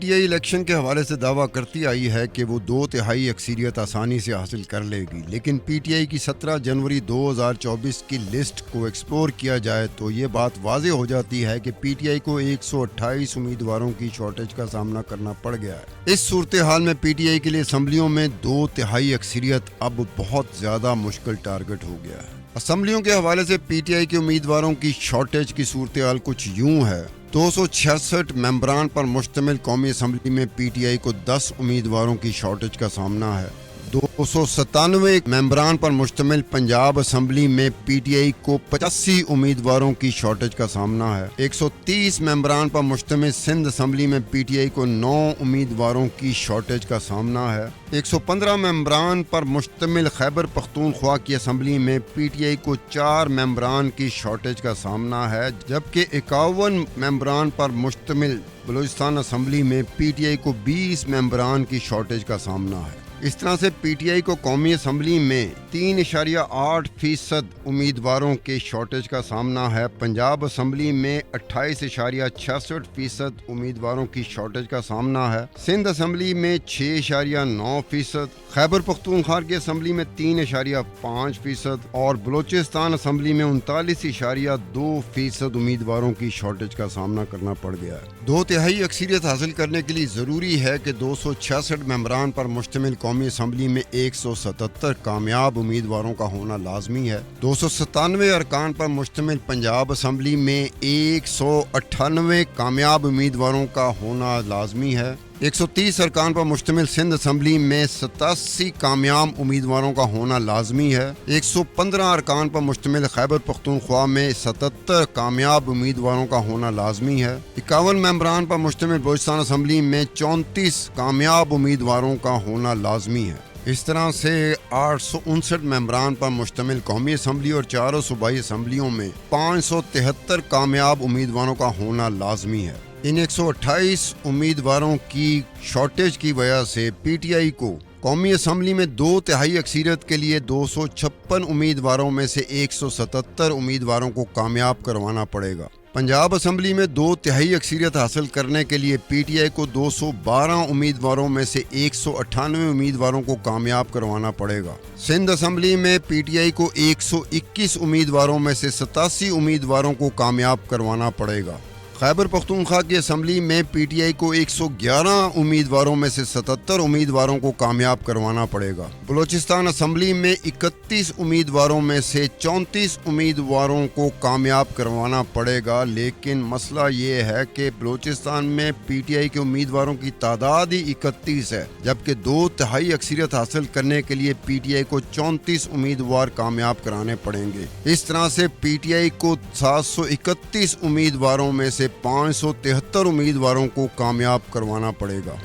T I election کے حوالے سے دعویٰ کرتی آئی ہے کہ وہ 2/3 اکثریت آسانی سے حاصل کر لے گی، لیکن پی ٹی آئی کی 17 جنوری 2024 کی لسٹ کو ایکسپلور کیا جائے تو یہ بات واضح ہو جاتی ہے کہ پی ٹی آئی کو 128 امیدواروں کی شارٹیج کا سامنا کرنا پڑ گیا ہے۔ اس صورتحال میں پی ٹی آئی کے لیے اسمبلیوں میں 2/3 اکثریت اب بہت زیادہ مشکل ٹارگٹ ہو گیا ہے۔ اسمبلیوں کے حوالے سے پی ٹی آئی کے امیدواروں کی شارٹیج کی صورتحال کچھ یوں ہے۔ 266 ممبران پر مشتمل قومی اسمبلی میں پی ٹی آئی کو 10 امیدواروں کی شارٹیج کا سامنا ہے۔ 297 ممبران پر مشتمل پنجاب اسمبلی میں پی ٹی آئی کو 85 امیدواروں کی شارٹیج کا سامنا ہے۔ 130 ممبران پر مشتمل سندھ اسمبلی میں پی ٹی آئی کو 9 امیدواروں کی شارٹیج کا سامنا ہے۔ 115 ممبران پر مشتمل خیبر پختونخوا کی اسمبلی میں پی ٹی آئی کو 4 ممبران کی شارٹیج کا سامنا ہے، جبکہ 51 ممبران پر مشتمل بلوچستان اسمبلی میں پی ٹی آئی کو 20 ممبران کی شارٹیج کا سامنا ہے۔ اس طرح سے پی ٹی آئی کو قومی اسمبلی میں 3.8% امیدواروں کے شارٹیج کا سامنا ہے، پنجاب اسمبلی میں 28.66% امیدواروں کی شارٹیج کا سامنا ہے، سندھ اسمبلی میں 6.9%، خیبر پختونخوا کی اسمبلی میں 3.5% اور بلوچستان اسمبلی میں 39.2% امیدواروں کی شارٹیج کا سامنا کرنا پڑ گیا ہے۔ 2/3 اکثریت حاصل کرنے کے لیے ضروری ہے کہ 266 ممبران پر مشتمل قومی اسمبلی میں 177 کامیاب امیدواروں کا ہونا لازمی ہے۔ 297 ارکان پر مشتمل پنجاب اسمبلی میں 198 کامیاب امیدواروں کا ہونا لازمی ہے۔ 130 ارکان پر مشتمل سندھ اسمبلی میں 87 کامیاب امیدواروں کا ہونا لازمی ہے۔ 115 ارکان پر مشتمل خیبر پختونخوا میں 77 کامیاب امیدواروں کا ہونا لازمی ہے۔ 51 ممبران پر مشتمل بلوچستان اسمبلی میں 34 کامیاب امیدواروں کا ہونا لازمی ہے۔ اس طرح سے 859 ممبران پر مشتمل قومی اسمبلی اور 4 صوبائی اسمبلیوں میں 573 کامیاب امیدواروں کا ہونا لازمی ہے۔ ان 128 امیدواروں کی شارٹیج کی وجہ سے پی ٹی آئی کو قومی اسمبلی میں 2/3 اکثریت کے لیے 256 امیدواروں میں سے 177 امیدواروں کو کامیاب کروانا پڑے گا۔ پنجاب اسمبلی میں 2/3 اکثریت حاصل کرنے کے لیے پی ٹی آئی کو 212 امیدواروں میں سے 198 امیدواروں کو کامیاب کروانا پڑے گا۔ سندھ اسمبلی میں پی ٹی آئی کو 121 امیدواروں میں سے 87 امیدواروں کو کامیاب کروانا پڑے گا۔ خیبر پختونخوا کی اسمبلی میں پی ٹی آئی کو 111 امیدواروں میں سے 77 امیدواروں کو کامیاب کروانا پڑے گا۔ بلوچستان اسمبلی میں 31 امیدواروں میں سے 34 امیدواروں کو کامیاب کروانا پڑے گا، لیکن مسئلہ یہ ہے کہ بلوچستان میں پی ٹی آئی کے امیدواروں کی تعداد ہی 31 ہے، جبکہ 2/3 اکثریت حاصل کرنے کے لیے پی ٹی آئی کو 34 امیدوار کامیاب کرانے پڑیں گے۔ اس طرح سے پی ٹی آئی کو 731 امیدواروں میں سے 573 امیدواروں کو کامیاب کروانا پڑے گا۔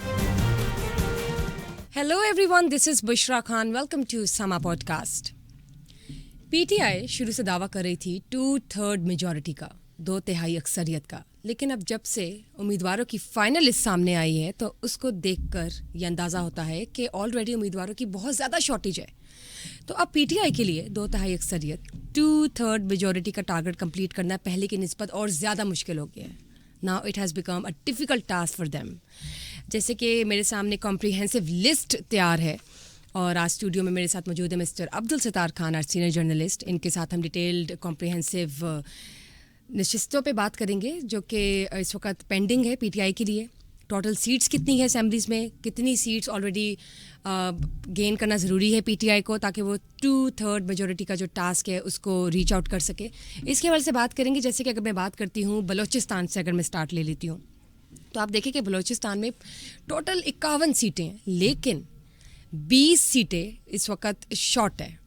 Hello everyone, this is Bushra Khan, welcome to Samaa podcast. P T I شروع سے دعویٰ کر رہی تھی 2/3 میجورٹی کا، 2/3 اکثریت کا، لیکن اب جب سے امیدواروں کی فائنل لسٹ سامنے آئی ہے تو اس کو دیکھ کر یہ اندازہ ہوتا ہے کہ آلریڈی امیدواروں کی بہت زیادہ شارٹیج ہے۔ تو اب پی ٹی آئی کے لیے 2/3 اکثریت 2/3 میجورٹی کا ٹارگٹ کمپلیٹ کرنا پہلے کی نسبت اور زیادہ مشکل ہو گیا ہے۔ Now it has become a difficult task for them۔ جیسے کہ میرے سامنے کمپریہنسو لسٹ تیار ہے اور آج اسٹوڈیو میں میرے ساتھ موجود ہے مسٹر عبدالستار خان، آج سینئر جرنلسٹ۔ ان کے ساتھ ہم ڈیٹیلڈ کمپریہنسو نشستوں پہ بات کریں گے جو کہ اس وقت پینڈنگ ہے پی ٹی آئی کے لیے۔ ٹوٹل سیٹس کتنی ہے اسمبلیز میں، کتنی سیٹس آلریڈی گین کرنا ضروری ہے پی ٹی آئی کو تاکہ وہ 2/3 میجورٹی کا جو ٹاسک ہے اس کو ریچ آؤٹ کر سکے۔ اس کے حوالے سے بات کریں گے۔ جیسے کہ اگر میں بات کرتی ہوں بلوچستان سے، اگر میں سٹارٹ لے لیتی ہوں تو آپ دیکھیں کہ بلوچستان میں ٹوٹل 51 سیٹیں ہیں، لیکن 20 سیٹیں اس وقت شارٹ ہے۔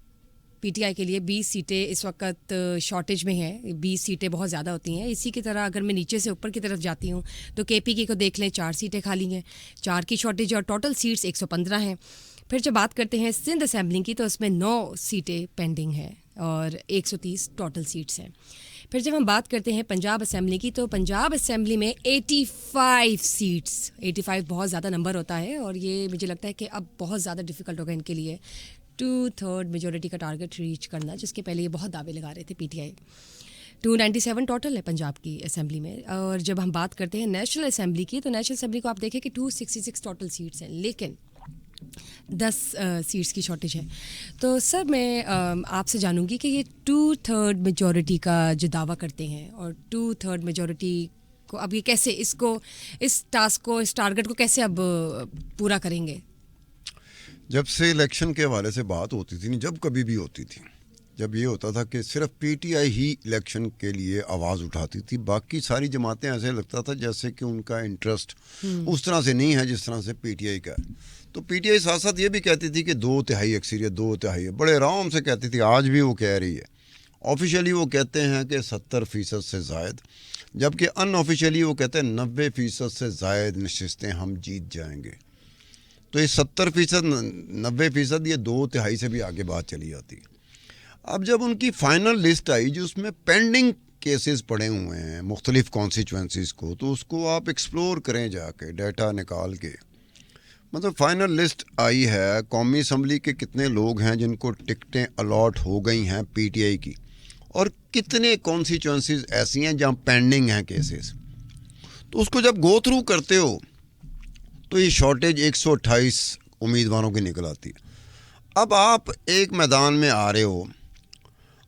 پی ٹی آئی کے لیے 20 سیٹیں اس وقت شارٹیج میں ہیں۔ 20 سیٹیں بہت زیادہ ہوتی ہیں۔ اسی کی طرح اگر میں نیچے سے اوپر کی طرف جاتی ہوں تو کے پی کے کو دیکھ لیں، 4 سیٹیں خالی ہیں، 4 کی شارٹیج اور ٹوٹل سیٹس 115 ہیں۔ پھر جب بات کرتے ہیں سندھ اسمبلی کی تو اس میں 9 سیٹیں پینڈنگ ہیں اور 130 ٹوٹل سیٹس ہیں۔ پھر جب ہم بات کرتے ہیں پنجاب اسمبلی کی تو پنجاب اسمبلی میں 85 سیٹس، 85 بہت زیادہ نمبر ہوتا ہے اور یہ مجھے لگتا ہے کہ اب بہت زیادہ ڈیفیکلٹ ہوگا ان کے لیے 2/3 میجورٹی کا ٹارگٹ ریچ کرنا، جس کے پہلے یہ بہت دعوے لگا رہے تھے پی ٹی آئی۔ 297 ٹوٹل ہے پنجاب کی اسمبلی میں. اور جب ہم بات کرتے ہیں نیشنل اسمبلی کی تو نیشنل اسمبلی کو آپ دیکھیں کہ 266 ٹوٹل سیٹس ہیں, لیکن 10 سیٹس کی شارٹیج ہے. تو سر میں آپ سے جانوں گی کہ یہ 2/3 میجورٹی کا جو دعویٰ کرتے ہیں اور 2/3 میجورٹی کو اب یہ کیسے اس ٹاسک کو, اس ٹارگٹ کو کیسے اب پورا کریں گے؟ جب سے الیکشن کے حوالے سے بات ہوتی تھی, جب کبھی بھی ہوتی تھی, جب یہ ہوتا تھا کہ صرف پی ٹی آئی ہی الیکشن کے لیے آواز اٹھاتی تھی, باقی ساری جماعتیں ایسے لگتا تھا جیسے کہ ان کا انٹرسٹ اس طرح سے نہیں ہے جس طرح سے پی ٹی آئی کا ہے. تو پی ٹی آئی ساتھ ساتھ یہ بھی کہتی تھی کہ 2/3 اکثریت, 2/3 بڑے آرام سے کہتی تھی, آج بھی وہ کہہ رہی ہے. آفیشیلی وہ کہتے ہیں کہ 70% سے زائد, جبکہ ان آفیشیلی وہ کہتے ہیں 90% سے زائد نشستیں ہم جیت جائیں گے. تو یہ 70%, 90%, یہ 2/3 سے بھی آگے بات چلی جاتی ہے. اب جب ان کی فائنل لسٹ آئی جو اس میں پینڈنگ کیسز پڑے ہوئے ہیں مختلف کانسٹیچوئنسیز کو, تو اس کو آپ ایکسپلور کریں جا کے, ڈیٹا نکال کے. مطلب فائنل لسٹ آئی ہے, قومی اسمبلی کے کتنے لوگ ہیں جن کو ٹکٹیں الاٹ ہو گئی ہیں پی ٹی آئی کی, اور کتنے کانسٹیچوئنسیز ایسی ہیں جہاں پینڈنگ ہیں کیسز. تو اس کو جب گو تھرو کرتے ہو تو یہ شارٹیج 128 امیدواروں کی نکل آتی ہے. اب آپ ایک میدان میں آ رہے ہو,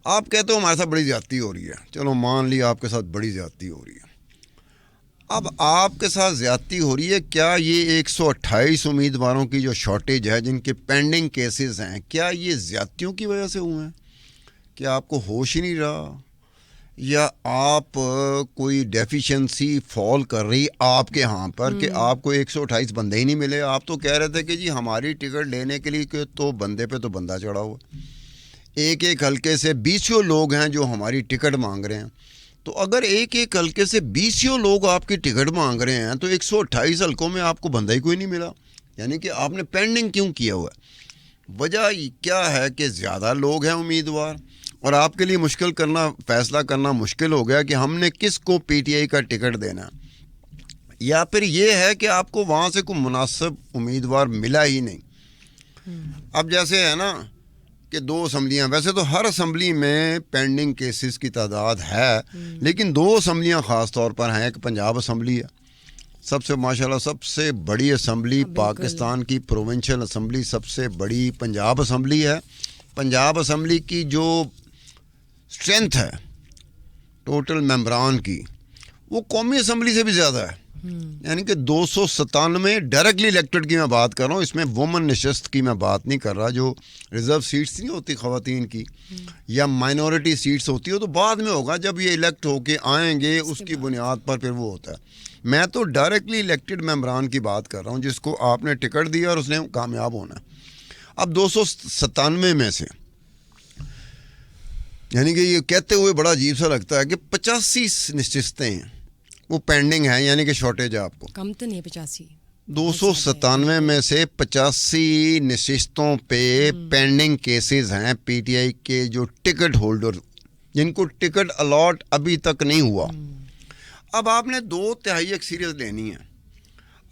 آپ کہتے ہو ہمارے ساتھ بڑی زیادتی ہو رہی ہے, چلو مان لیا آپ کے ساتھ بڑی زیادتی ہو رہی ہے. اب آپ کے ساتھ زیادتی ہو رہی ہے, کیا یہ 128 امیدواروں کی جو شارٹیج ہے جن کے پینڈنگ کیسز ہیں, کیا یہ زیادتیوں کی وجہ سے ہوئے ہیں؟ کیا آپ کو ہوش ہی نہیں رہا, یا آپ کوئی ڈیفیشنسی فال کر رہی آپ کے ہاں پر کہ آپ کو 128 بندے ہی نہیں ملے؟ آپ تو کہہ رہے تھے کہ جی ہماری ٹکٹ لینے کے لیے تو بندے پہ تو بندہ چڑھا ہوا, ایک ایک حلقے سے 20 لوگ ہیں جو ہماری ٹکٹ مانگ رہے ہیں. تو اگر ایک ایک حلقے سے 20 لوگ آپ کی ٹکٹ مانگ رہے ہیں تو 128 حلقوں میں آپ کو بندہ ہی کوئی نہیں ملا, یعنی کہ آپ نے پینڈنگ کیوں کیا ہوا ہے؟ وجہ کیا ہے کہ زیادہ لوگ ہیں امیدوار, اور آپ کے لیے مشکل کرنا, فیصلہ کرنا مشکل ہو گیا کہ ہم نے کس کو پی ٹی آئی کا ٹکٹ دینا ہے, یا پھر یہ ہے کہ آپ کو وہاں سے کوئی مناسب امیدوار ملا ہی نہیں. اب جیسے ہے نا کہ 2 اسمبلیاں, ویسے تو ہر اسمبلی میں پینڈنگ کیسز کی تعداد ہے, لیکن 2 اسمبلیاں خاص طور پر ہیں. ایک پنجاب اسمبلی ہے, سب سے ماشاءاللہ سب سے بڑی اسمبلی پاکستان کی پروونشل اسمبلی, سب سے بڑی پنجاب اسمبلی ہے. پنجاب اسمبلی کی جو اسٹرینتھ ہے ٹوٹل ممبران کی, وہ قومی اسمبلی سے بھی زیادہ ہے. یعنی کہ 297 ڈائریکٹلی الیکٹڈ کی میں بات کر رہا ہوں, اس میں وومن نشست کی میں بات نہیں کر رہا. جو ریزرو سیٹس نہیں ہوتی خواتین کی, یا مائنورٹی سیٹس ہوتی ہو, تو بعد میں ہوگا جب یہ الیکٹ ہو کے آئیں گے, اس کی بنیاد پر پھر وہ ہوتا ہے. میں تو ڈائریکٹلی الیکٹڈ ممبران کی بات کر رہا ہوں جس کو آپ نے ٹکٹ دیا اور اس نے کامیاب ہونا ہے. اب 297 میں سے, یعنی کہ یہ کہتے ہوئے بڑا عجیب سا لگتا ہے کہ 85 نشستیں ہیں وہ پینڈنگ ہیں, یعنی کہ شارٹیج ہے. آپ کو کم تو نہیں 85, 297 میں سے 85 نشستوں پہ پینڈنگ کیسز ہیں پی ٹی آئی کے جو ٹکٹ ہولڈر, جن کو ٹکٹ الاٹ ابھی تک نہیں ہوا. اب آپ نے 2/3 اکثریت لینی ہے.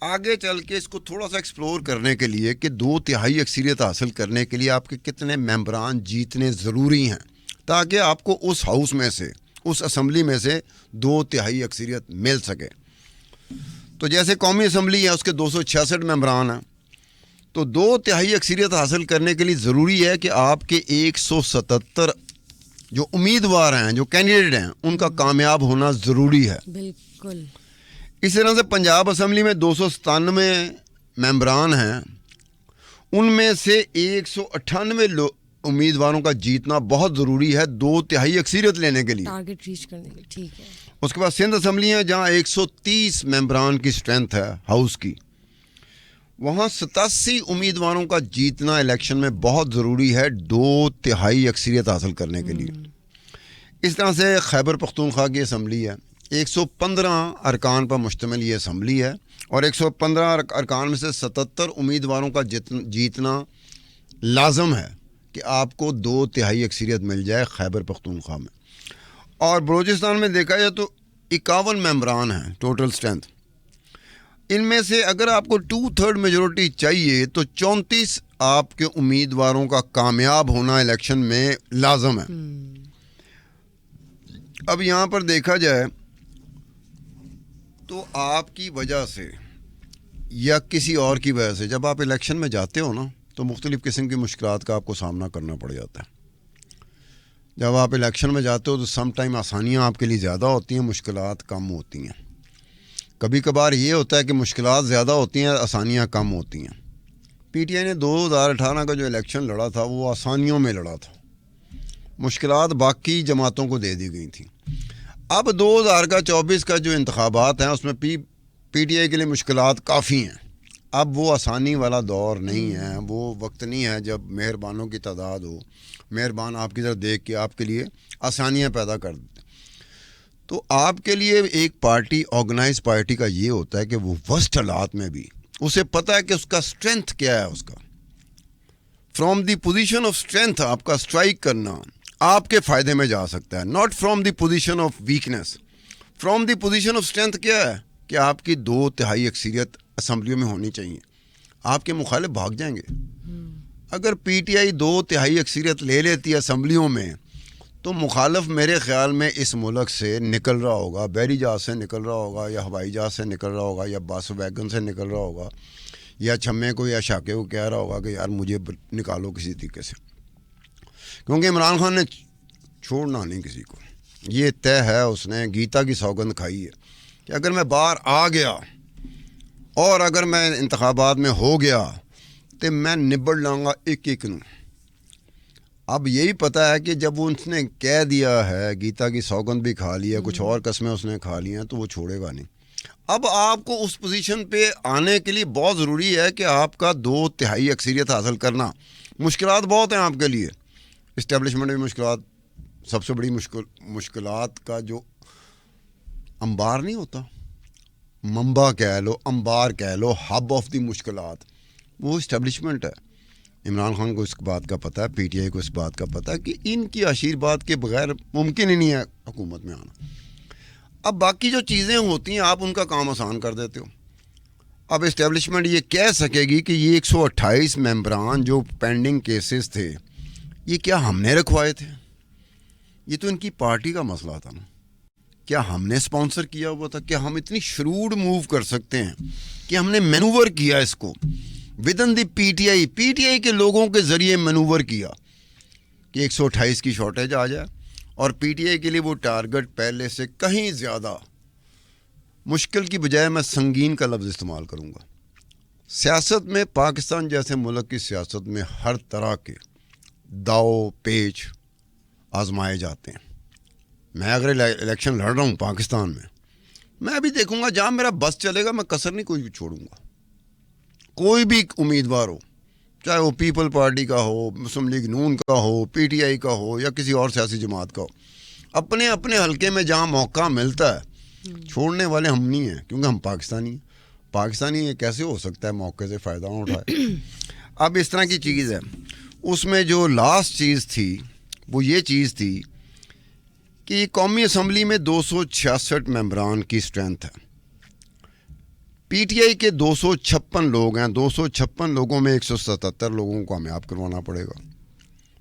آگے چل کے اس کو تھوڑا سا ایکسپلور کرنے کے لیے کہ 2/3 اکثریت حاصل کرنے کے لیے آپ کے کتنے ممبران جیتنے ضروری ہیں, تاکہ آپ کو اس ہاؤس میں سے, اس اسمبلی میں سے 2/3 اکثریت مل سکے. تو جیسے قومی اسمبلی ہے, اس کے 266 ممبران ہیں, تو 2/3 اکثریت حاصل کرنے کے لیے ضروری ہے کہ آپ کے 177 جو امیدوار ہیں, جو کینڈیڈیٹ ہیں, ان کا کامیاب ہونا ضروری ہے. بالکل. اس طرح سے پنجاب اسمبلی میں 297 ممبران ہیں, ان میں سے 198 امیدواروں کا جیتنا بہت ضروری ہے 2/3 اکثریت لینے کے لیے, ٹارگٹ ریچ کرنے کے لیے. ٹھیک ہے. اس کے بعد سندھ اسمبلی ہے جہاں 130 ممبران کی اسٹرینتھ ہے ہاؤس کی, وہاں 87 امیدواروں کا جیتنا الیکشن میں بہت ضروری ہے 2/3 اکثریت حاصل کرنے کے لیے. اس طرح سے خیبر پختونخوا کی اسمبلی ہے, 115 ارکان پر مشتمل یہ اسمبلی ہے, اور 115 ارکان میں سے 77 امیدواروں کا جیتنا لازم ہے کہ آپ کو 2/3 اکثریت مل جائے خیبر پختونخوا میں. اور بلوچستان میں دیکھا جائے تو 51 ممبران ہیں ٹوٹل اسٹرینتھ. ان میں سے اگر آپ کو 2/3 میجورٹی چاہیے تو 34 آپ کے امیدواروں کا کامیاب ہونا الیکشن میں لازم ہے. اب یہاں پر دیکھا جائے تو آپ کی وجہ سے یا کسی اور کی وجہ سے جب آپ الیکشن میں جاتے ہو نا تو مختلف قسم کی مشکلات کا آپ کو سامنا کرنا پڑ جاتا ہے. جب آپ الیکشن میں جاتے ہو تو سم ٹائم آسانیاں آپ کے لیے زیادہ ہوتی ہیں, مشکلات کم ہوتی ہیں. کبھی کبھار یہ ہوتا ہے کہ مشکلات زیادہ ہوتی ہیں, آسانیاں کم ہوتی ہیں. پی ٹی آئی نے 2018 کا جو الیکشن لڑا تھا وہ آسانیوں میں لڑا تھا, مشکلات باقی جماعتوں کو دے دی گئی تھیں. اب 2024 کا جو انتخابات ہیں اس میں پی ٹی آئی کے لیے مشکلات کافی ہیں. اب وہ آسانی والا دور نہیں ہے, وہ وقت نہیں ہے جب مہربانوں کی تعداد ہو, مہربان آپ کی طرف دیکھ کے آپ کے لیے آسانیاں پیدا کر دیتے. تو آپ کے لیے ایک پارٹی, آرگنائز پارٹی کا یہ ہوتا ہے کہ وہ ورسٹ حالات میں بھی اسے پتہ ہے کہ اس کا اسٹرینتھ کیا ہے. اس کا from the position of strength آپ کا اسٹرائک کرنا آپ کے فائدے میں جا سکتا ہے, not from the position of weakness. From the position of strength کیا ہے کہ آپ کی 2/3 اکثریت اسمبلیوں میں ہونی چاہیے. آپ کے مخالف بھاگ جائیں گے. اگر پی ٹی آئی 2/3 اکثریت لے لیتی ہے اسمبلیوں میں تو مخالف میرے خیال میں اس ملک سے نکل رہا ہوگا, بحری جہاز سے نکل رہا ہوگا, یا ہوائی جہاز سے نکل رہا ہوگا, یا بس ویگن سے نکل رہا ہوگا, یا چھمے کو یا شاکے کو کہہ رہا ہوگا کہ یار مجھے نکالو کسی طریقے سے. کیونکہ عمران خان نے چھوڑنا نہیں کسی کو, یہ طے ہے, اس نے گیتا کی سوگند کھائی ہے کہ اگر میں باہر آ گیا اور اگر میں انتخابات میں ہو گیا تو میں نبڑ لاؤں گا ایک ایک نو. اب یہی پتہ ہے کہ جب وہ اس نے کہہ دیا ہے, گیتا کی سوگند بھی کھا لی ہے, کچھ اور قسمیں اس نے کھا لی ہیں, تو وہ چھوڑے گا نہیں. اب آپ کو اس پوزیشن پہ آنے کے لیے بہت ضروری ہے کہ آپ کا 2/3 اکثریت حاصل کرنا. مشکلات بہت ہیں آپ کے لیے, اسٹیبلشمنٹ میں مشکلات, سب سے بڑی مشکلات کا جو انبار نہیں ہوتا, منبع کہہ لو, انبار کہہ لو, ہب آف دی مشکلات, وہ اسٹیبلشمنٹ ہے. عمران خان کو اس بات کا پتہ ہے, پی ٹی آئی کو اس بات کا پتہ ہے کہ ان کی آشیرواد کے بغیر ممکن ہی نہیں ہے حکومت میں آنا. اب باقی جو چیزیں ہوتی ہیں آپ ان کا کام آسان کر دیتے ہو. اب اسٹیبلشمنٹ یہ کہہ سکے گی کہ یہ 128 ممبران جو پینڈنگ کیسز تھے یہ کیا ہم نے رکھوائے تھے؟ یہ تو ان کی پارٹی کا مسئلہ تھا نا. کیا ہم نے اسپانسر کیا ہوا تھا؟ کیا ہم اتنی شروڈ موو کر سکتے ہیں کہ ہم نے مینوور کیا اس کو ودن دی پی ٹی آئی کے لوگوں کے ذریعے مینوور کیا کہ 128 کی شارٹیج آ جائے, اور پی ٹی آئی کے لیے وہ ٹارگٹ پہلے سے کہیں زیادہ مشکل کی بجائے میں سنگین کا لفظ استعمال کروں گا. سیاست میں, پاکستان جیسے ملک کی سیاست میں ہر طرح کے داؤ پیچ آزمائے جاتے ہیں. میں اگر الیکشن لڑ رہا ہوں پاکستان میں بھی دیکھوں گا جہاں میرا بس چلے گا, میں کسر نہیں کوئی بھی چھوڑوں گا. کوئی بھی امیدوار ہو, چاہے وہ پیپل پارٹی کا ہو, مسلم لیگ نون کا ہو, پی ٹی آئی کا ہو, یا کسی اور سیاسی جماعت کا ہو, اپنے اپنے حلقے میں جہاں موقع ملتا ہے چھوڑنے والے ہم نہیں ہیں, کیونکہ ہم پاکستانی ہیں. پاکستانی یہ کیسے ہو سکتا ہے موقع سے فائدہ نہ اٹھائے. اب اس طرح کی چیز ہے. اس میں جو لاسٹ چیز تھی وہ یہ چیز تھی کہ قومی اسمبلی میں 266 ممبران کی اسٹرینتھ ہے. پی ٹی آئی کے 256 لوگ ہیں, 256 لوگوں میں 177 لوگوں کو کامیاب کروانا پڑے گا.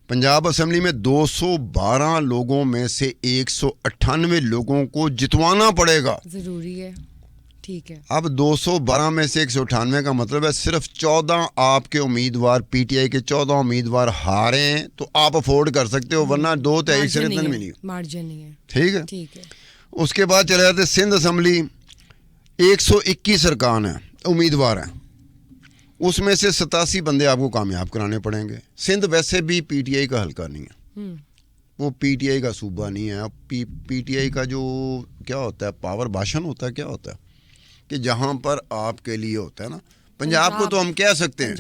پنجاب اسمبلی میں 212 لوگوں میں سے 198 لوگوں کو جتوانا پڑے گا. ضروری ہے, ٹھیک ہے. اب 212 میں سے 198 کا مطلب ہے صرف 14 آپ کے امیدوار, پی ٹی آئی کے 14 امیدوار ہاریں تو آپ افورڈ کر سکتے ہو, ورنہ 2/3 اکثریت نہیں ملی, مارجن نہیں ہے. ٹھیک ہے. اس کے بعد چلے جاتے سندھ اسمبلی, 121 ارکان ہیں, امیدوار ہیں, اس میں سے 87 بندے آپ کو کامیاب کرانے پڑیں گے. سندھ ویسے بھی پی ٹی آئی کا حلقہ نہیں ہے, وہ پی ٹی آئی کا صوبہ نہیں ہے. پی ٹی آئی کا جو کیا ہوتا ہے, پاور بھاشن ہوتا ہے, کیا ہوتا ہے کہ جہاں پر آپ کے لیے ہوتا ہے نا. پنجاب کو تو ہم کہہ سکتے ہیں,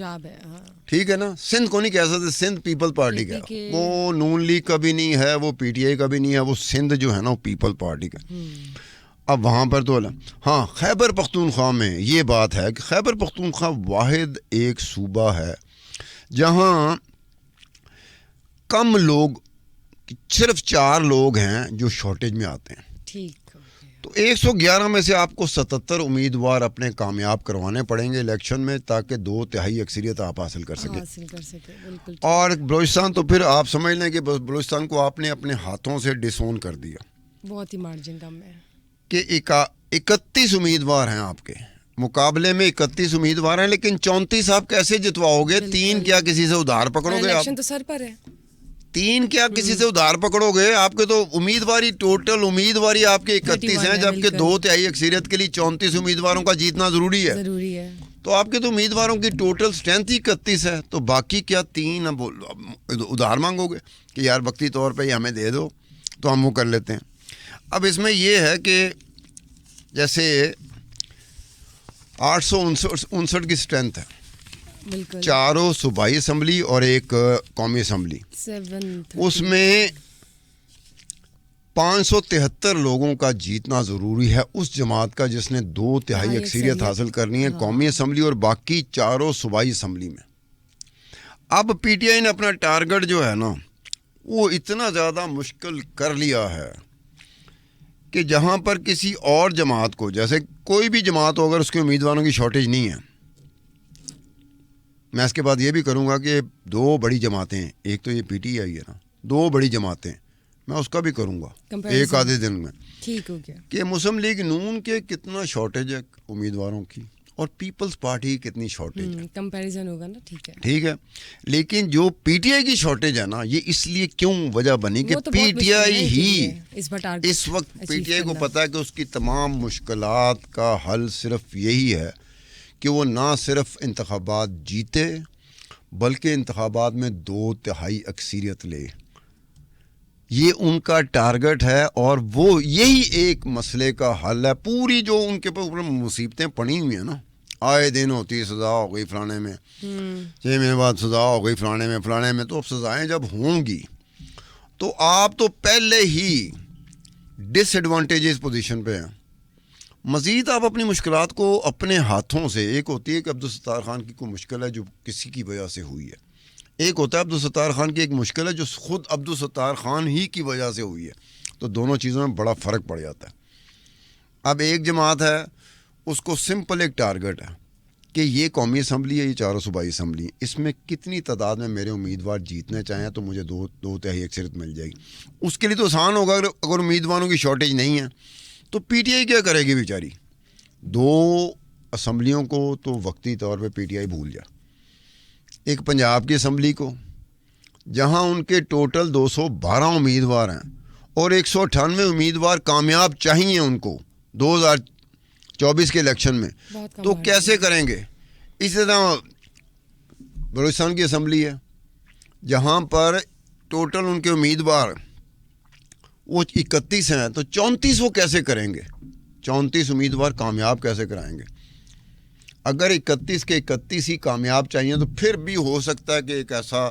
ٹھیک ہے نا. سندھ کو نہیں کہہ سکتے, سندھ پیپل پارٹی کا, وہ نون لیگ کا بھی نہیں ہے, وہ پی ٹی آئی کا بھی نہیں ہے, وہ سندھ جو ہے نا وہ پیپل پارٹی کا. اب وہاں پر تو ہاں, خیبر پختونخوا میں یہ بات ہے کہ خیبر پختونخوا واحد ایک صوبہ ہے جہاں کم لوگ, صرف 4 لوگ ہیں جو شارٹیج میں آتے ہیں. ٹھیک. تو 111 میں سے آپ کو 77 امیدوار اپنے کامیاب کروانے پڑیں گے الیکشن میں, تاکہ 2/3 اکثریت آپ حاصل کر سکیں. اور بلوچستان تو پھر آپ سمجھ لیں کہ بلوچستان کو آپ نے اپنے ہاتھوں سے ڈس اون کر دیا. بہت ہی مارجن کم ہے کہ 31 امیدوار ہیں آپ کے مقابلے میں، 31 امیدوار ہیں، لیکن 34 آپ کیسے جتواؤ گے؟ 3 کیا کسی سے ادھار پکڑو گے آپ؟ الیکشن تو سر پر ہے. 3 کیا کسی سے ادھار پکڑو گے؟ آپ کے تو امیدواری، ٹوٹل امیدواری آپ کے 31 ہیں، جبکہ 2/3 اکثریت کے لیے 34 امیدواروں کا جیتنا ضروری ہے. تو آپ کے تو امیدواروں کی ٹوٹل اسٹرینتھ ہی 31 ہے، تو باقی کیا 3 ادھار مانگو گے کہ یار وقتی طور پہ ہی ہمیں دے دو تو ہم وہ کر لیتے ہیں. اب اس میں یہ ہے کہ جیسے 859 کی اسٹرینتھ ہے، بالکل 4 صوبائی اسمبلی اور 1 قومی اسمبلی، اس میں 573 لوگوں کا جیتنا ضروری ہے اس جماعت کا جس نے 2/3 اکثریت حاصل کرنی ہے قومی اسمبلی اور باقی 4 صوبائی اسمبلی میں. اب پی ٹی آئی نے اپنا ٹارگٹ جو ہے نا وہ اتنا زیادہ مشکل کر لیا ہے کہ جہاں پر کسی اور جماعت کو، جیسے کوئی بھی جماعت ہو اگر اس کے امیدواروں کی شارٹیج نہیں ہے، میں اس کے بعد یہ بھی کروں گا کہ 2 بڑی جماعتیں ہیں، ایک تو یہ پی ٹی آئی ہے نا، 2 بڑی جماعتیں، میں اس کا بھی کروں گا ایک آدھے دن میں. ٹھیک ہو گیا کہ مسلم لیگ نون کے کتنا شارٹیج ہے امیدواروں کی اور پیپلز پارٹی کتنی شارٹیج ہے، کمپیریزن ہوگا نا. ٹھیک ہے. لیکن جو پی ٹی آئی کی شارٹیج ہے نا، یہ اس لیے کیوں وجہ بنی کہ پی ٹی آئی ہی اس وقت پی ٹی آئی کو پتا ہے کہ اس کی تمام مشکلات کا حل صرف یہی ہے کہ وہ نہ صرف انتخابات جیتے بلکہ انتخابات میں 2/3 اکثریت لے. یہ ان کا ٹارگٹ ہے اور وہ یہی ایک مسئلے کا حل ہے. پوری جو ان کے اوپر مصیبتیں پڑی ہوئی ہیں نا، آئے دن ہوتی ہے، سزا ہو گئی فلانے میں، 6 مہینے بعد سزا ہو گئی فلانے میں. تو اب سزائیں جب ہوں گی تو آپ تو پہلے ہی ڈس ایڈوانٹیجز پوزیشن پہ ہیں. مزید آپ اپنی مشکلات کو اپنے ہاتھوں سے، ایک ہوتی ہے کہ عبدالستار خان کی کوئی مشکل ہے جو کسی کی وجہ سے ہوئی ہے، ایک ہوتا ہے عبدالستار خان کی ایک مشکل ہے جو خود عبدالستار خان ہی کی وجہ سے ہوئی ہے. تو دونوں چیزوں میں بڑا فرق پڑ جاتا ہے. اب ایک جماعت ہے، اس کو سمپل ایک ٹارگٹ ہے کہ یہ قومی اسمبلی ہے، یہ 4 صوبائی اسمبلی، اس میں کتنی تعداد میں میرے امیدوار جیتنے چاہیں تو مجھے 2/3 اکثریت مل جائے گی. اس کے لیے تو آسان ہوگا اگر امیدواروں کی شارٹیج نہیں ہے تو پی ٹی آئی کیا کرے گی بیچاری؟ 2 اسمبلیوں کو تو وقتی طور پہ پی ٹی آئی بھول جائے. ایک پنجاب کی اسمبلی کو جہاں ان کے ٹوٹل 212 امیدوار ہیں اور 198 امیدوار کامیاب چاہیے ان کو 2024 کے الیکشن میں، تو کیسے کریں گے؟ اسی طرح بلوچستان کی اسمبلی ہے جہاں پر ٹوٹل ان کے امیدوار وہ 31 ہیں، تو 34 وہ کیسے کریں گے؟ 34 امیدوار کامیاب کیسے کرائیں گے؟ اگر 31 کے 31 ہی کامیاب چاہیے تو پھر بھی ہو سکتا ہے کہ ایک ایسا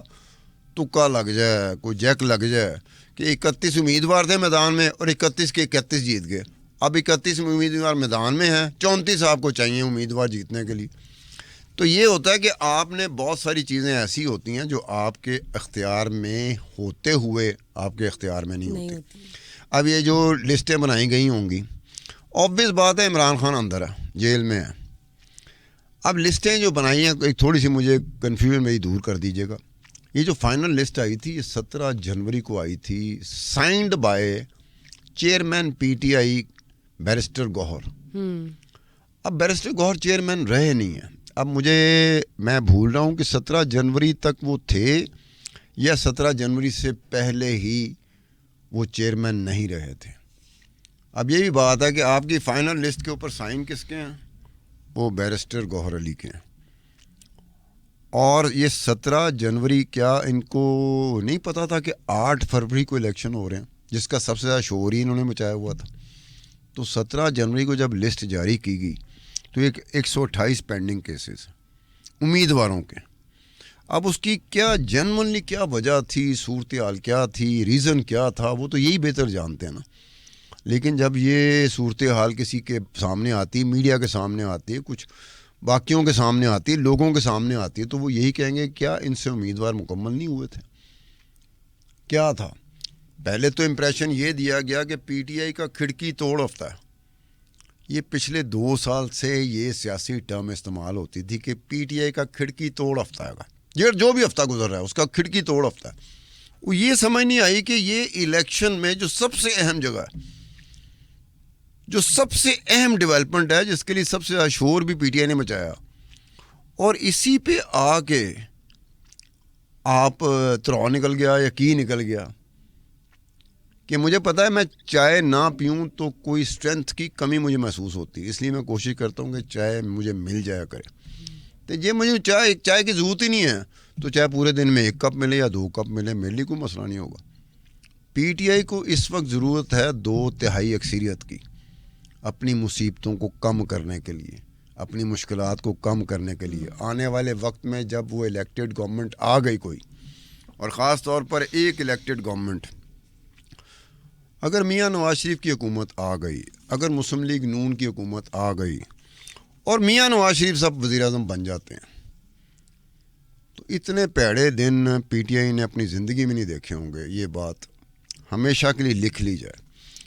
تکا لگ جائے، کوئی جیک لگ جائے کہ 31 امیدوار تھے میدان میں اور 31 کے 31 جیت گئے. اب 31 امیدوار میدان میں ہیں، 34 آپ کو چاہیے امیدوار جیتنے کے لیے. تو یہ ہوتا ہے کہ آپ نے بہت ساری چیزیں ایسی ہوتی ہیں جو آپ کے اختیار میں ہوتے ہوئے آپ کے اختیار میں نہیں ہوتی. اب یہ جو لسٹیں بنائی گئی ہوں گی، obvious بات ہے عمران خان اندر ہے، جیل میں ہے. اب لسٹیں جو بنائی ہیں ایک تھوڑی سی مجھے کنفیوژن میری دور کر دیجیے گا. یہ جو فائنل لسٹ آئی تھی یہ 17 جنوری کو آئی تھی، signed by chairman P T I barrister Gohar. اب بیرسٹر گوہر چیئرمین رہے نہیں ہیں. اب میں بھول رہا ہوں کہ 17 جنوری تک وہ تھے یا 17 جنوری سے پہلے ہی وہ چیئرمین نہیں رہے تھے. اب یہ بھی بات ہے کہ آپ کی فائنل لسٹ کے اوپر سائن کس کے ہیں؟ وہ بیرسٹر گوہر علی کے ہیں. اور یہ 17 جنوری کیا ان کو نہیں پتا تھا کہ 8 فروری کو الیکشن ہو رہے ہیں جس کا سب سے زیادہ شور ہی انہوں نے مچایا ہوا تھا؟ تو 17 جنوری کو جب لسٹ جاری کی گئی تو ایک 128 پینڈنگ کیسز امیدواروں کے. اب اس کی کیا جنرلی کیا وجہ تھی، صورتحال کیا تھی، ریزن کیا تھا، وہ تو یہی بہتر جانتے ہیں نا. لیکن جب یہ صورتحال کسی کے سامنے آتی، میڈیا کے سامنے آتی ہے، کچھ باقیوں کے سامنے آتی ہے، لوگوں کے سامنے آتی ہے، تو وہ یہی کہیں گے کیا ان سے امیدوار مکمل نہیں ہوئے تھے؟ کیا تھا؟ پہلے تو امپریشن یہ دیا گیا کہ پی ٹی آئی کا کھڑکی توڑ ہفتہ ہے. یہ پچھلے 2 سال سے یہ سیاسی ٹرم استعمال ہوتی تھی کہ پی ٹی آئی کا کھڑکی توڑ ہفتہ ہے، جو بھی ہفتہ گزر رہا ہے اس کا کھڑکی توڑ ہفتہ ہے. وہ یہ سمجھ نہیں آئی کہ یہ الیکشن میں جو سب سے اہم جگہ ہے جو سب سے اہم ڈیولپمنٹ ہے, جس کے لیے سب سے زیادہ شور بھی پی ٹی آئی نے مچایا, اور اسی پہ آ کے آپ ترا نکل گیا یا کی نکل گیا کہ مجھے پتا ہے میں چائے نہ پیوں تو کوئی اسٹرینتھ کی کمی مجھے محسوس ہوتی ہے, اس لیے میں کوشش کرتا ہوں کہ چائے مجھے مل جایا کرے. تو یہ مجھے چائے کی ضرورت ہی نہیں ہے, تو چاہے پورے دن میں 1 کپ ملے یا 2 کپ ملے, میرے لیے کوئی مسئلہ نہیں ہوگا. پی ٹی آئی کو اس وقت ضرورت ہے 2/3 اکثریت کی اپنی مصیبتوں کو کم کرنے کے لیے, اپنی مشکلات کو کم کرنے کے لیے. آنے والے وقت میں جب وہ الیکٹڈ گورنمنٹ آ گئی کوئی, اور خاص طور پر ایک الیکٹڈ گورنمنٹ, اگر میاں نواز شریف کی حکومت آ گئی, اگر مسلم لیگ نون کی حکومت آ گئی اور میاں نواز شریف صاحب وزیر اعظم بن جاتے ہیں, تو اتنے پیڑے دن پی ٹی آئی نے اپنی زندگی میں نہیں دیکھے ہوں گے. یہ بات ہمیشہ کے لیے لکھ لی جائے.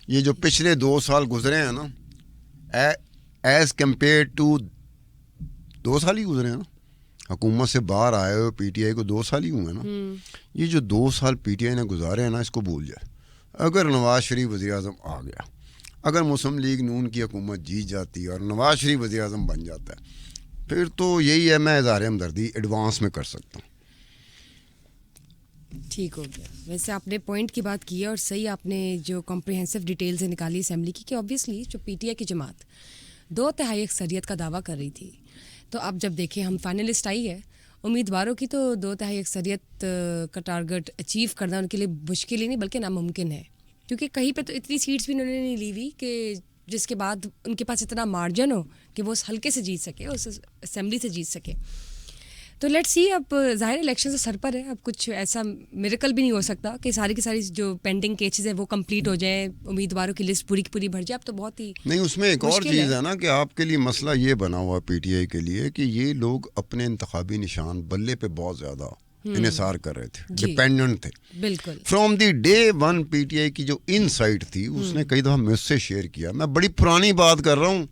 یہ جو پچھلے 2 سال گزرے ہیں نا, ایز کمپیئر ٹو 2 سال ہی گزرے ہیں نا, حکومت سے باہر آئے ہوئے پی ٹی آئی کو 2 سال ہی ہوئے نا. یہ جو 2 سال پی ٹی آئی نے گزارے ہیں نا, اس کو بھول جائے. اگر نواز شریف وزیر اعظم آ گیا, اگر مسلم لیگ نون کی حکومت جیت جاتی ہے اور نواز شریف وزیر اعظم بن جاتا ہے, پھر تو یہی ہے, میں اظہار ہمدردی ایڈوانس میں کر سکتا ہوں. ٹھیک ہو گیا. ویسے آپ نے پوائنٹ کی بات کی ہے, اور صحیح آپ نے جو کمپریہنسو ڈیٹیلز نکالی اسمبلی کی, کہ آبویسلی جو پی ٹی آئی کی جماعت 2/3 اکثریت کا دعویٰ کر رہی تھی, تو اب جب دیکھیں ہم فائنل لسٹ آئی ہے, امیدواروں کی تو 2/3 اکثریت کا ٹارگٹ اچیو کرنا ان کے لیے مشکل ہی نہیں بلکہ ناممکن ہے, کیونکہ کہیں پہ تو اتنی سیٹس بھی انہوں نے نہیں لی ہوئی کہ جس کے بعد ان کے پاس اتنا مارجن ہو کہ وہ اس حلقے سے جیت سکے, اس اسمبلی سے جیت سکے. تو لیٹ سی, اب ظاہر الیکشن سے سر پر ہے, اب کچھ ایسا میریکل بھی نہیں ہو سکتا کہ ساری کی ساری جو پینڈنگ کیسز ہیں وہ کمپلیٹ ہو جائیں, امیدواروں کی لسٹ پوری کی پوری بھر جائے. اب تو بہت ہی نہیں, اس میں ایک اور چیز ہے نا کہ آپ کے لیے مسئلہ یہ بنا ہوا پی ٹی آئی کے لیے کہ یہ لوگ اپنے انتخابی نشان بلے پہ بہت زیادہ انحصار کر رہے تھے, ڈپینڈنٹ تھے. بالکل from the day 1 P T آئی کی جو ان سائٹ تھی, اس نے کئی دفعہ مجھ سے شیئر کیا. میں بڑی پرانی بات کر رہا ہوں,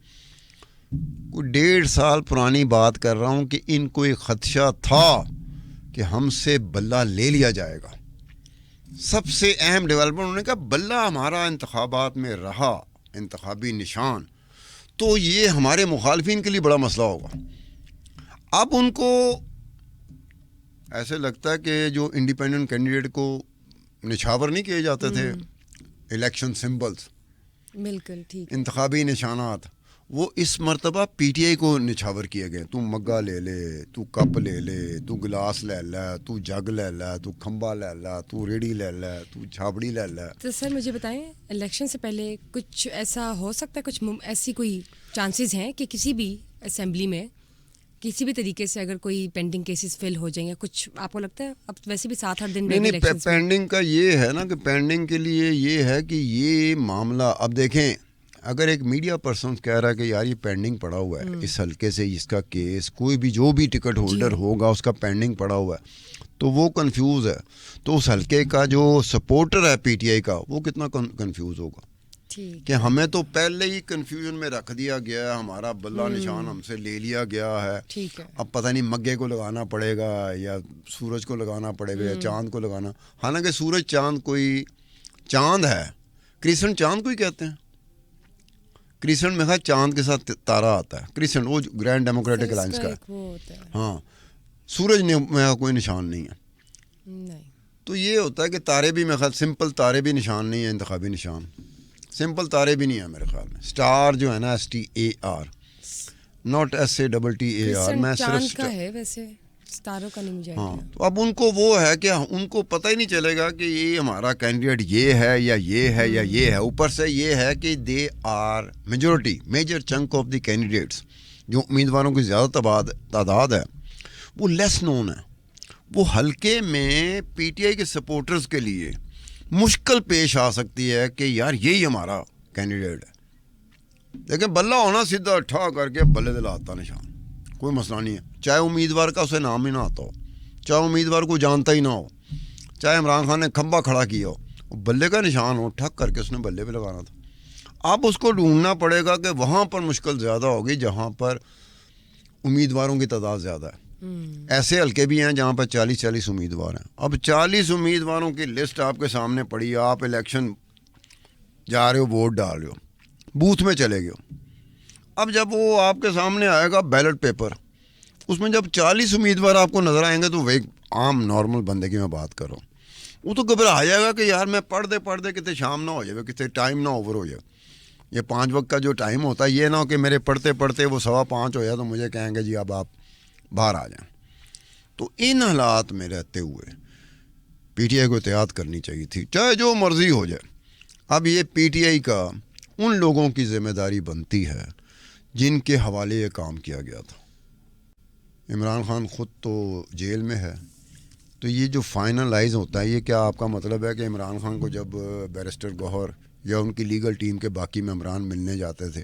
کوئی 1.5 سال پرانی بات کر رہا ہوں, کہ ان کو ایک خدشہ تھا کہ ہم سے بلہ لے لیا جائے گا. سب سے اہم ڈیولپمنٹ انہوں نے کہا بلہ ہمارا انتخابات میں رہا, انتخابی نشان, تو یہ ہمارے مخالفین کے لیے بڑا مسئلہ ہوگا. اب ان کو ایسے لگتا ہے کہ جو انڈیپینڈنٹ کینڈیڈیٹ کو نچھاور نہیں کیے جاتے تھے الیکشن سمبلز, بالکل ٹھیک, انتخابی نشانات, وہ اس مرتبہ پی ٹی آئی کو نچھاور کیے گئے. تو مگا لے لے, تو کپ لے لے, تو گلاس لے لے, تو جگ لے لے, تو کھمبا لے لے, تو ریڑھی لے لے, تو چھابڑی لے لے. تو سر مجھے بتائیں, الیکشن سے پہلے کچھ ایسا ہو سکتا ہے, کچھ ایسی کوئی چانسز ہیں کہ کسی بھی اسمبلی میں کسی بھی طریقے سے اگر کوئی پینڈنگ کیسز فل ہو جائیں, یا کچھ آپ کو لگتا ہے؟ اب ویسے بھی 7-8 دن میں نہیں, پینڈنگ کا یہ ہے نا کہ پینڈنگ کے لیے یہ ہے کہ یہ معاملہ, اب دیکھیں, اگر ایک میڈیا پرسن کہہ رہا ہے کہ یار یہ پینڈنگ پڑا ہوا ہے اس حلقے سے, اس کا کیس کوئی بھی جو بھی ٹکٹ ہولڈر ہوگا اس کا پینڈنگ پڑا ہوا ہے, تو وہ کنفیوز ہے. تو اس حلقے کا جو سپورٹر ہے پی ٹی آئی کا, وہ کتنا کنفیوز ہوگا کہ ہمیں تو پہلے ہی کنفیوژن میں رکھ دیا گیا ہے, ہمارا بلہ نشان ہم سے لے لیا گیا ہے. اب پتہ نہیں مگے کو لگانا پڑے گا یا سورج کو لگانا پڑے گا یا چاند کو لگانا. حالانکہ سورج چاند کوئی چاند ہے, کرسنٹ چاند کو ہی کہتے ہیں. کرسنٹ میں خیال چاند کے ساتھ تارا آتا ہے, کرسنٹ وہ گرینڈ ڈیموکریٹک الائنس کا ہے. ہاں, سورج میں کوئی نشان نہیں ہے. تو یہ ہوتا ہے کہ تارے بھی میں خیال سمپل تارے بھی نشان نہیں ہے, انتخابی نشان سمپل تارے بھی نہیں ہے میرے خیال میں. اسٹار جو ہے نا, STAR, ناٹ SATTAR, میں صرف ہے ویسے ستاروں کا نہیں مجھے. ہاں, تو اب ان کو وہ ہے کہ ان کو پتہ ہی نہیں چلے گا کہ یہ ہمارا کینڈیڈیٹ یہ ہے یا یہ ہے یا یہ ہے. اوپر سے یہ ہے کہ they are major chunk of the candidates, جو امیدواروں کی زیادہ تعداد ہے وہ لیس نون ہے. وہ حلقے میں پی ٹی آئی کے سپورٹرز کے لیے مشکل پیش آ سکتی ہے کہ یار یہی ہمارا کینڈیڈیٹ ہے. لیکن بلہ ہونا سیدھا ٹھا کر کے بلے دلاتا نشان, کوئی مسئلہ نہیں ہے. چاہے امیدوار کا اسے نام ہی نہ آتا ہو, چاہے امیدوار کو جانتا ہی نہ ہو, چاہے عمران خان نے کھمبا کھڑا کیا ہو, بلے کا نشان ہو, ٹھک کر کے اس نے بلے پہ لگانا تھا. اب اس کو ڈھونڈنا پڑے گا کہ وہاں پر مشکل زیادہ ہوگی جہاں پر امیدواروں کی تعداد زیادہ ہے. ایسے حلقے بھی ہیں جہاں پر 40 امیدوار ہیں. اب 40 امیدواروں کی لسٹ آپ کے سامنے پڑی, آپ الیکشن جا رہے ہو, ووٹ ڈال رہے ہو, بوتھ میں چلے گئے. اب جب وہ آپ کے سامنے آئے گا بیلٹ پیپر, اس میں جب 40 امیدوار آپ کو نظر آئیں گے تو وہ ایک عام نارمل بندے کی میں بات کر رہا ہوں, وہ تو گھبرا جائے گا کہ یار میں پڑھتے کتنے شام نہ ہو جائے, کتنے ٹائم نہ اوور ہو جائے. یہ 5 وقت کا جو ٹائم ہوتا ہے یہ نہ ہو کہ میرے پڑھتے وہ 5:15 ہو جائے تو مجھے کہیں گے جی اب آپ باہر آ جائیں. تو ان حالات میں رہتے ہوئے پی ٹی آئی کو احتیاط کرنی چاہیے تھی, چاہے جو مرضی ہو جائے. اب یہ پی ٹی آئی کا ان لوگوں کی ذمہ داری بنتی ہے جن کے حوالے یہ کام کیا گیا تھا. عمران خان خود تو جیل میں ہے, تو یہ جو فائنلائز ہوتا ہے, یہ کیا آپ کا مطلب ہے کہ عمران خان کو جب بیرسٹر گوہر یا ان کی لیگل ٹیم کے باقی ممبران ملنے جاتے تھے,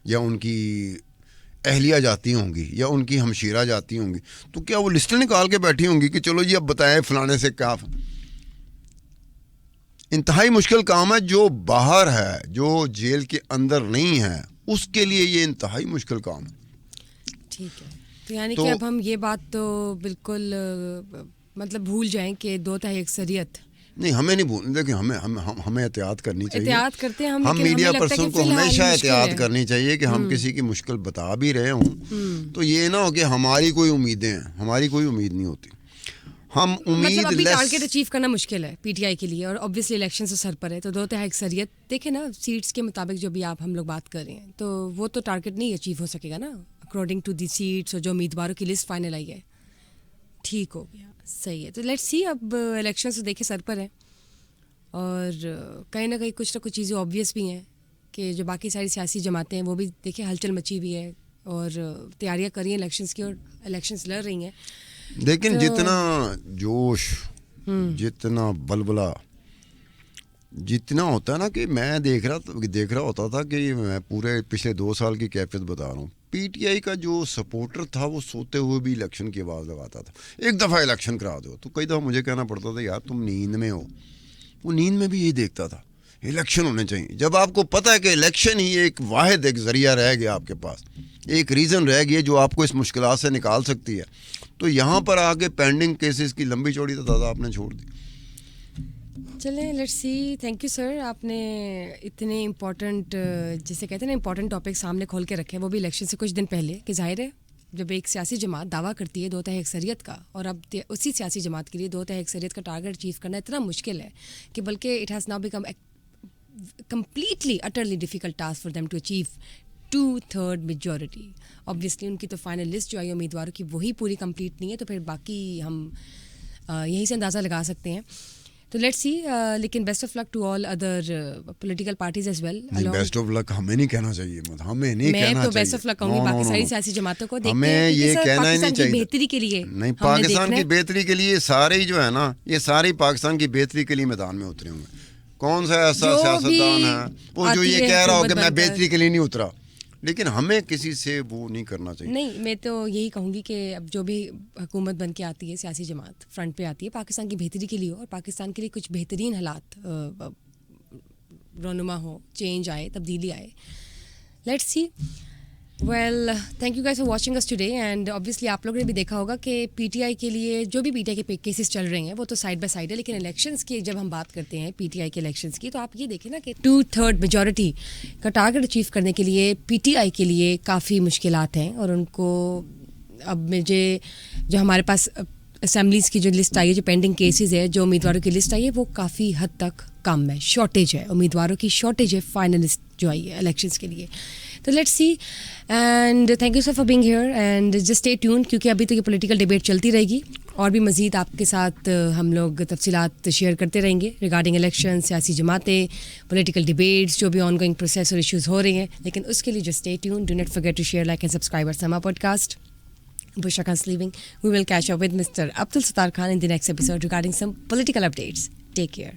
یا ان کی اہلیہ جاتی ہوں گی, یا ان کی ہمشیرہ جاتی ہوں گی, تو کیا وہ لسٹ نکال کے بیٹھی ہوں گی کہ چلو جی اب بتائیں فلانے سے کیا؟ انتہائی مشکل کام ہے. جو باہر ہے, جو جیل کے اندر نہیں ہے, اس کے لیے یہ انتہائی مشکل کام ہے. ٹھیک ہے, تو یعنی کہ اب ہم یہ بات تو بالکل مطلب بھول جائیں کہ 2/3 اکثریت نہیں, ہمیں نہیں بھول, دیکھیں ہمیں احتیاط کرنی چاہیے. احتیاط کرتے ہیں ہم میڈیا پرسن کو ہمیشہ احتیاط کرنی چاہیے کہ ہم کسی کی مشکل بتا بھی رہے ہوں تو یہ نہ ہو کہ ہماری کوئی امیدیں ہیں, ہماری کوئی امید نہیں ہوتی. ہم امید ابھی ٹارگیٹ اچیو کرنا مشکل ہے پی ٹی آئی کے لیے, اور اوبویسلی الیکشن سے سر پر ہے, تو 2/3 اکثریت دیکھیں نا سیٹس کے مطابق جو بھی ہم لوگ بات کر رہے ہیں, تو وہ تو ٹارگیٹ نہیں اچیو ہو سکے گا نا اکارڈنگ ٹو دی سیٹس, اور جو امیدواروں کی لسٹ فائنل آئی ہے. ٹھیک ہو گیا, صحیح ہے. تو لیٹس سی, اب الیکشن سے دیکھیں سر پر ہے, اور کہیں نہ کہیں کچھ نہ کچھ چیزیں آبویس بھی ہیں کہ جو باقی ساری سیاسی جماعتیں ہیں وہ بھی دیکھیں ہلچل مچی ہوئی ہے اور تیاریاں کر رہی ہیں الیکشنز کی, اور الیکشنز لڑ رہی ہیں. لیکن جتنا جوش, جتنا بلبلا, جتنا ہوتا ہے نا, کہ میں دیکھ رہا ہوتا تھا کہ میں پورے پچھلے 2 سال کی کیفیت بتا رہا ہوں. پی ٹی آئی کا جو سپورٹر تھا وہ سوتے ہوئے بھی الیکشن کی آواز لگاتا تھا, ایک دفعہ الیکشن کرا دو. تو کئی دفعہ مجھے کہنا پڑتا تھا یار تم نیند میں ہو. وہ نیند میں بھی یہی دیکھتا تھا الیکشن ہونے چاہیے. جب آپ کو پتہ ہے کہ الیکشن ہی ایک واحد ایک ذریعہ رہ گیا آپ کے پاس, ایک ریزن رہ گیا جو آپ کو اس مشکلات سے نکال سکتی ہے, تو یہاں پر آگے پینڈنگ کیسز کی لمبی چوڑی تعداد آپ نے چھوڑ دی. چلیں let's see. Thank you sir, آپ نے اتنے امپورٹنٹ, جسے کہتے ہیں نا امپورٹنٹ ٹاپک سامنے کھول کے رکھے, وہ بھی الیکشن سے کچھ دن پہلے. کہ ظاہر ہے جب ایک سیاسی جماعت دعویٰ کرتی ہے 2/3 اکثریت کا, اور اب اسی سیاسی جماعت کے لیے 2/3 اکثریت کا ٹارگیٹ اچیو کرنا اتنا مشکل ہے کہ بلکہ it has now become completely utterly difficult task for them to achieve 2/3 majority. Obviously ان کی تو فائنل لسٹ جو آئی امیدواروں کی وہی پوری کمپلیٹ نہیں ہے, تو پھر باقی ہم یہیں سے اندازہ لگا سکتے ہیں. تو لیٹس سی, لیکن best of luck to all other political parties as well. Best of luck ہمیں نہیں کہنا چاہیے, ہمیں نہیں کہنا چاہیے. میں تو بیسٹ آف لک کہوں گی باقی ساری سیاسی جماعتوں کو. ہمیں یہ کہنا ہی نہیں چاہیے بہتری کے لیے, نہیں, پاکستان کی بہتری کے لیے سارے جو ہے نا, یہ سارے پاکستان کی بہتری کے لیے میدان میں اترے ہوئے. کون سا ایسا سیاستدان ہے وہ جو یہ کہہ رہا ہو کہ میں بہتری کے لیے نہیں اترا, لیکن ہمیں کسی سے وہ نہیں کرنا چاہیے. نہیں, میں تو یہی کہوں گی کہ اب جو بھی حکومت بن کے آتی ہے, سیاسی جماعت فرنٹ پہ آتی ہے, پاکستان کی بہتری کے لیے ہو, اور پاکستان کے لیے کچھ بہترین حالات رونما ہو, چینج آئے, تبدیلی آئے. Let's see. Well, thank you guys for watching us today. And obviously آپ لوگوں نے بھی دیکھا ہوگا کہ پی ٹی آئی کے لیے جو بھی پی ٹی آئی کے کیسز چل رہے ہیں وہ تو سائڈ بائی سائڈ ہے, لیکن الیکشنس کی جب ہم بات کرتے ہیں پی ٹی آئی کے الیکشنس کی, تو آپ یہ دیکھیں نا کہ 2/3 میجورٹی کا ٹارگیٹ اچیو کرنے کے لیے پی ٹی آئی کے لیے کافی مشکلات ہیں. اور ان کو اب مجھے جو ہمارے پاس اسمبلیز کی جو لسٹ آئی ہے, جو پینڈنگ کیسز ہے, جو امیدواروں کی لسٹ آئی ہے, وہ کافی حد تک کم ہے, شارٹیج ہے, امیدواروں کی شارٹیج ہے فائنل لسٹ جو آئی ہے الیکشنس کے لیے. تو let's C, and thank you sir for being here, and just stay tuned, کیونکہ ابھی تو یہ پولیٹیکل ڈیبیٹ چلتی رہے گی, اور بھی مزید آپ کے ساتھ ہم لوگ تفصیلات شیئر کرتے رہیں گے ریگارڈنگ الیکشن, سیاسی جماعتیں, پولیٹیکل ڈیبیٹس, جو بھی آن گوئنگ پروسیس اور ایشوز ہو رہے ہیں. لیکن اس کے لیے just stay tuned. Do not forget to share, like and subscribe our Sama podcast. Bushra Khan's leaving. We will catch up with Mr. Abdul Sattar Khan in the next episode regarding some political updates. Take care.